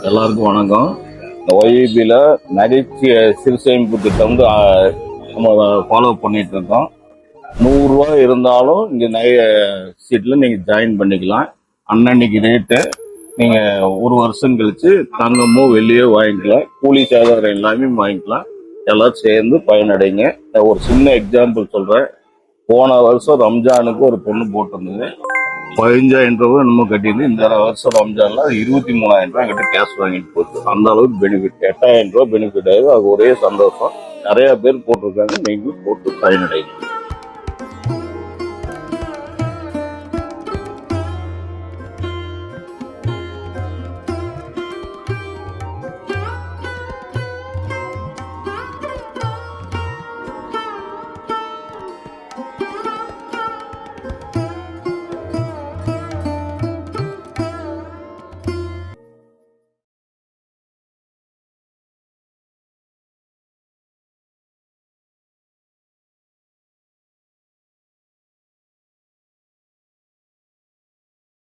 எல்லாருக்கும் வணக்கம். இந்த ஒய்பியில் நகைச்சுவை சிறுசேமிப்பு திட்டம் வந்து நம்ம ஃபாலோ பண்ணிட்டு இருக்கோம். 100 ரூபா இருந்தாலும் இங்கே நகை சீட்டில் நீங்கள் ஜாயின் பண்ணிக்கலாம். அன்னன்னைக்கு ரேட்டு நீங்கள் ஒரு வருஷம் கழிச்சு தங்கமோ வெள்ளியோ வாங்கிக்கலாம். கூலி சேதாரம் எல்லாமே வாங்கிக்கலாம். எல்லாரும் சேர்ந்து பயனடைங்க. ஒரு சின்ன எக்ஸாம்பிள் சொல்கிறேன். போன வருஷம் ரம்ஜானுக்கு ஒரு பொண்ணு போட்டிருந்தது. 15,000 ரூபாய் நம்ம கட்டிட்டு இந்த வருஷம் ரம்ஜான்ல 23,000 ரூபாய் கிட்ட கேஷ் வாங்கிட்டு போச்சு. அந்த அளவுக்கு பெனிஃபிட். 8,000 ரூபாய் பெனிஃபிட் ஆகுது. அது ஒரே சந்தோஷம். நிறைய பேர் போட்டிருக்காங்க. நீங்களும் போட்டு பயனடைங்க.